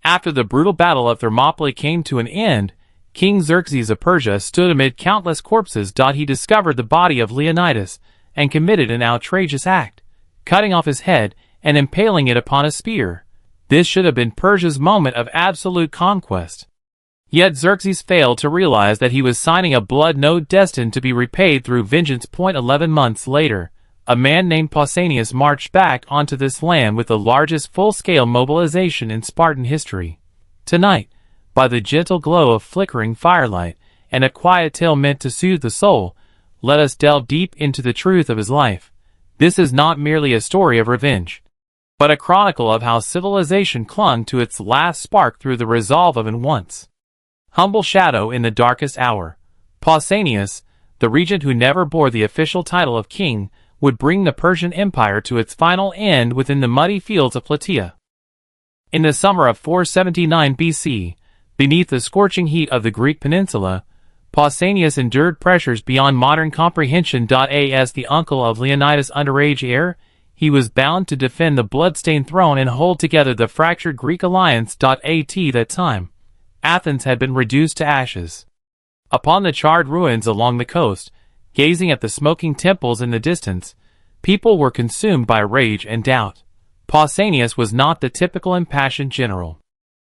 After the brutal battle of Thermopylae came to an end, King Xerxes of Persia stood amid countless corpses. He discovered the body of Leonidas and committed an outrageous act, cutting off his head and impaling it upon a spear. This should have been Persia's moment of absolute conquest. Yet Xerxes failed to realize that he was signing a blood note destined to be repaid through vengeance. 11 months later, a man named Pausanias marched back onto this land with the largest full-scale mobilization in Spartan history. Tonight, by the gentle glow of flickering firelight and a quiet tale meant to soothe the soul, let us delve deep into the truth of his life. This is not merely a story of revenge, but a chronicle of how civilization clung to its last spark through the resolve of an once humble shadow in the darkest hour. Pausanias, the regent who never bore the official title of king, would bring the Persian Empire to its final end within the muddy fields of Plataea. In the summer of 479 BC, beneath the scorching heat of the Greek peninsula, Pausanias endured pressures beyond modern comprehension. As the uncle of Leonidas' underage heir, he was bound to defend the blood-stained throne and hold together the fractured Greek alliance. At that time, Athens had been reduced to ashes. Upon the charred ruins along the coast, gazing at the smoking temples in the distance, people were consumed by rage and doubt. Pausanias was not the typical impassioned general.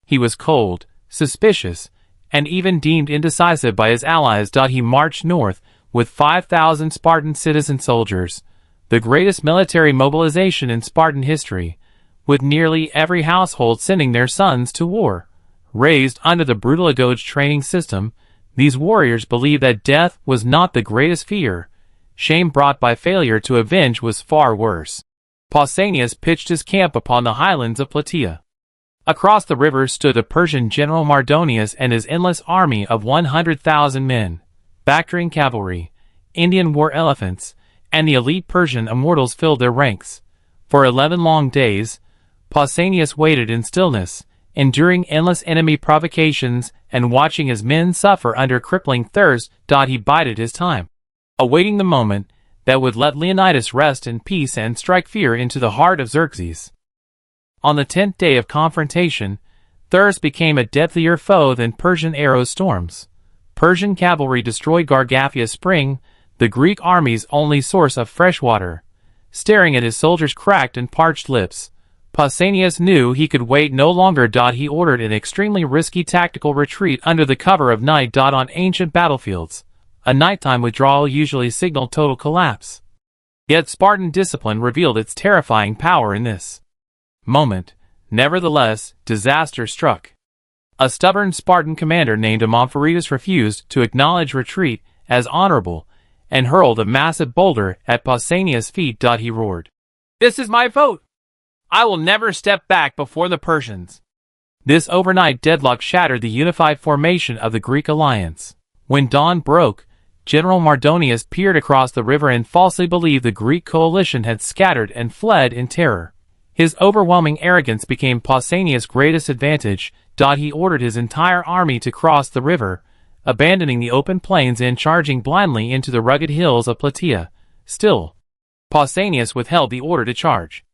He was cold, suspicious, and even deemed indecisive by his allies. He marched north with 5,000 Spartan citizen soldiers, the greatest military mobilization in Spartan history, with nearly every household sending their sons to war. Raised under the brutal Agode training system, these warriors believed that death was not the greatest fear. Shame brought by failure to avenge was far worse. Pausanias pitched his camp upon the highlands of Plataea. Across the river stood the Persian general Mardonius and his endless army of 100,000 men. Bactrian cavalry, Indian war elephants, and the elite Persian immortals filled their ranks. For 11 long days, Pausanias waited in stillness, enduring endless enemy provocations and watching his men suffer under crippling thirst. He bided his time, awaiting the moment that would let Leonidas rest in peace and strike fear into the heart of Xerxes. On the 10th day of confrontation, thirst became a deadlier foe than Persian arrow storms. Persian cavalry destroyed Gargaphia Spring, the Greek army's only source of fresh water. Staring at his soldiers' cracked and parched lips, Pausanias knew he could wait no longer. He ordered an extremely risky tactical retreat under the cover of night. On ancient battlefields, a nighttime withdrawal usually signaled total collapse. Yet Spartan discipline revealed its terrifying power in this moment. Nevertheless, disaster struck. A stubborn Spartan commander named Amompharetus refused to acknowledge retreat as honorable and hurled a massive boulder at Pausanias' feet. He roared, "This is my vote! I will never step back before the Persians." This overnight deadlock shattered the unified formation of the Greek alliance. When dawn broke, General Mardonius peered across the river and falsely believed the Greek coalition had scattered and fled in terror. His overwhelming arrogance became Pausanias' greatest advantage. He ordered his entire army to cross the river, abandoning the open plains and charging blindly into the rugged hills of Plataea. Still, Pausanias withheld the order to charge.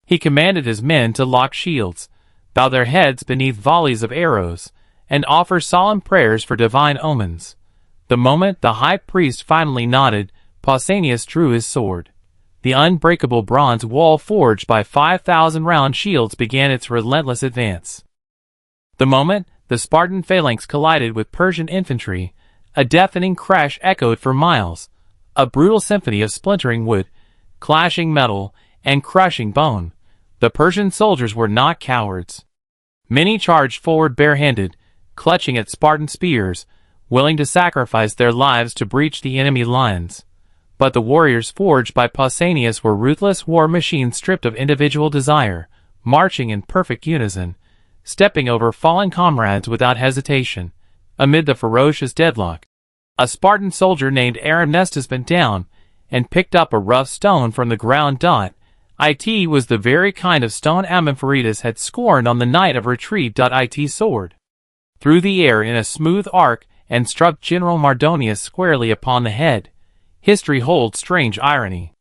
He commanded his men to lock shields, bow their heads beneath volleys of arrows, and offer solemn prayers for divine omens. The moment the high priest finally nodded, Pausanias drew his sword. The unbreakable bronze wall forged by 5,000 round shields began its relentless advance. The moment the Spartan phalanx collided with Persian infantry, a deafening crash echoed for miles, a brutal symphony of splintering wood, clashing metal, and crushing bone. The Persian soldiers were not cowards. Many charged forward barehanded, clutching at Spartan spears, willing to sacrifice their lives to breach the enemy lines. But the warriors forged by Pausanias were ruthless war machines stripped of individual desire, marching in perfect unison, stepping over fallen comrades without hesitation. Amid the ferocious deadlock, a Spartan soldier named Aramnestus bent down and picked up a rough stone from the ground. It was the very kind of stone Amompharetus had scorned on the night of retreat. It soared through the air in a smooth arc and struck General Mardonius squarely upon the head. History holds strange irony.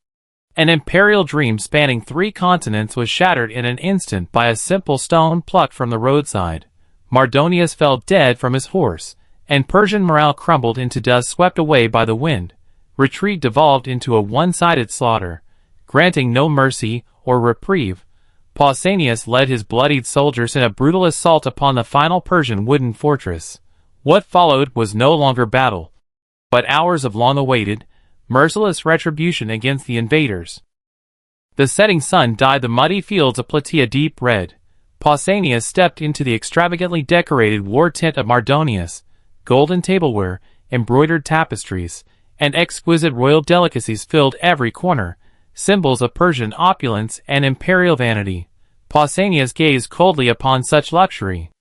An imperial dream spanning 3 continents was shattered in an instant by a simple stone plucked from the roadside. Mardonius fell dead from his horse, and Persian morale crumbled into dust swept away by the wind. Retreat devolved into a one-sided slaughter, granting no mercy or reprieve. Pausanias led his bloodied soldiers in a brutal assault upon the final Persian wooden fortress. What followed was no longer battle, but hours of long-awaited, merciless retribution against the invaders. The setting sun dyed the muddy fields of Plataea deep red. Pausanias stepped into the extravagantly decorated war tent of Mardonius. Golden tableware, embroidered tapestries, and exquisite royal delicacies filled every corner, symbols of Persian opulence and imperial vanity. Pausanias gazed coldly upon such luxury.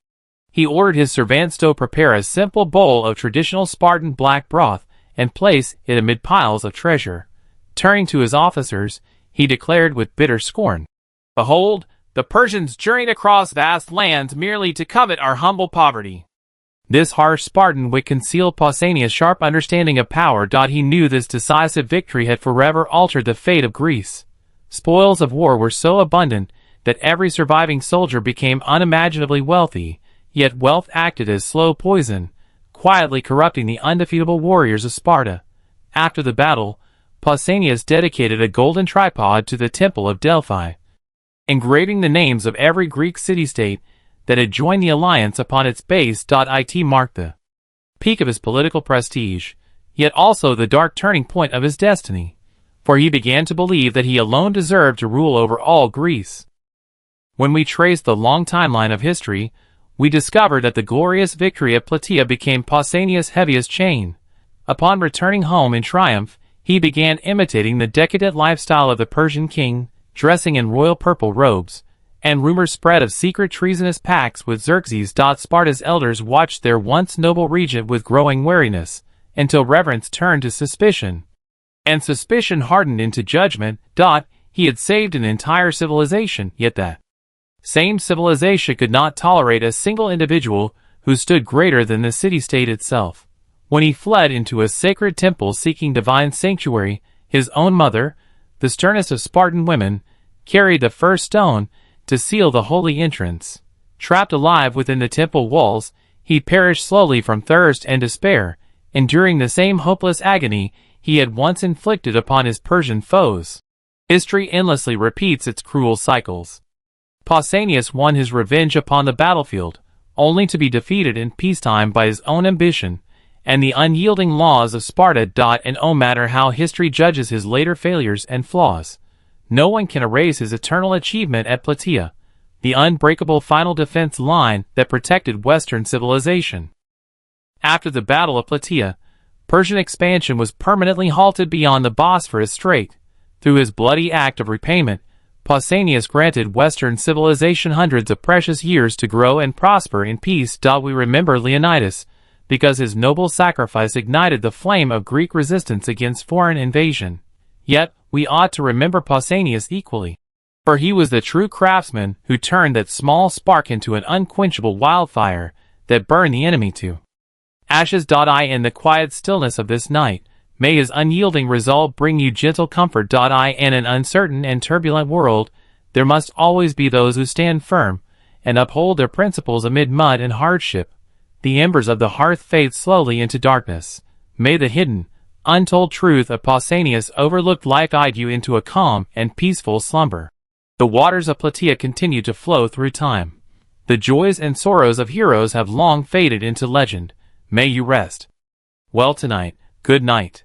He ordered his servants to prepare a simple bowl of traditional Spartan black broth and place it amid piles of treasure. Turning to his officers, he declared with bitter scorn, "Behold, the Persians journeyed across vast lands merely to covet our humble poverty." This harsh Spartan wit concealed Pausanias' sharp understanding of power. He knew this decisive victory had forever altered the fate of Greece. Spoils of war were so abundant that every surviving soldier became unimaginably wealthy, yet wealth acted as slow poison, quietly corrupting the undefeatable warriors of Sparta. After the battle, Pausanias dedicated a golden tripod to the Temple of Delphi, engraving the names of every Greek city-state that had joined the alliance upon its base. It marked the peak of his political prestige, yet also the dark turning point of his destiny, for he began to believe that he alone deserved to rule over all Greece. When we trace the long timeline of history, we discover that the glorious victory at Plataea became Pausanias' heaviest chain. Upon returning home in triumph, he began imitating the decadent lifestyle of the Persian king, dressing in royal purple robes, and rumors spread of secret treasonous pacts with Xerxes. Sparta's elders watched their once noble regent with growing wariness, until reverence turned to suspicion, and suspicion hardened into judgment. He had saved an entire civilization, yet that same civilization could not tolerate a single individual who stood greater than the city-state itself. When he fled into a sacred temple seeking divine sanctuary, his own mother, the sternest of Spartan women, carried the first stone to seal the holy entrance. Trapped alive within the temple walls, he perished slowly from thirst and despair, enduring the same hopeless agony he had once inflicted upon his Persian foes. History endlessly repeats its cruel cycles. Pausanias won his revenge upon the battlefield, only to be defeated in peacetime by his own ambition and the unyielding laws of Sparta. And no matter how history judges his later failures and flaws, no one can erase his eternal achievement at Plataea, the unbreakable final defense line that protected Western civilization. After the Battle of Plataea, Persian expansion was permanently halted beyond the Bosphorus Strait. Through his bloody act of repayment, Pausanias granted Western civilization hundreds of precious years to grow and prosper in peace. We remember Leonidas because his noble sacrifice ignited the flame of Greek resistance against foreign invasion. Yet, we ought to remember Pausanias equally, for he was the true craftsman who turned that small spark into an unquenchable wildfire that burned the enemy to ashes. In the quiet stillness of this night, may his unyielding resolve bring you gentle comfort. In an uncertain and turbulent world, there must always be those who stand firm and uphold their principles amid mud and hardship. The embers of the hearth fade slowly into darkness. May the hidden, untold truth of Pausanias overlooked life guide you into a calm and peaceful slumber. The waters of Plataea continue to flow through time. The joys and sorrows of heroes have long faded into legend. May you rest well tonight. Good night.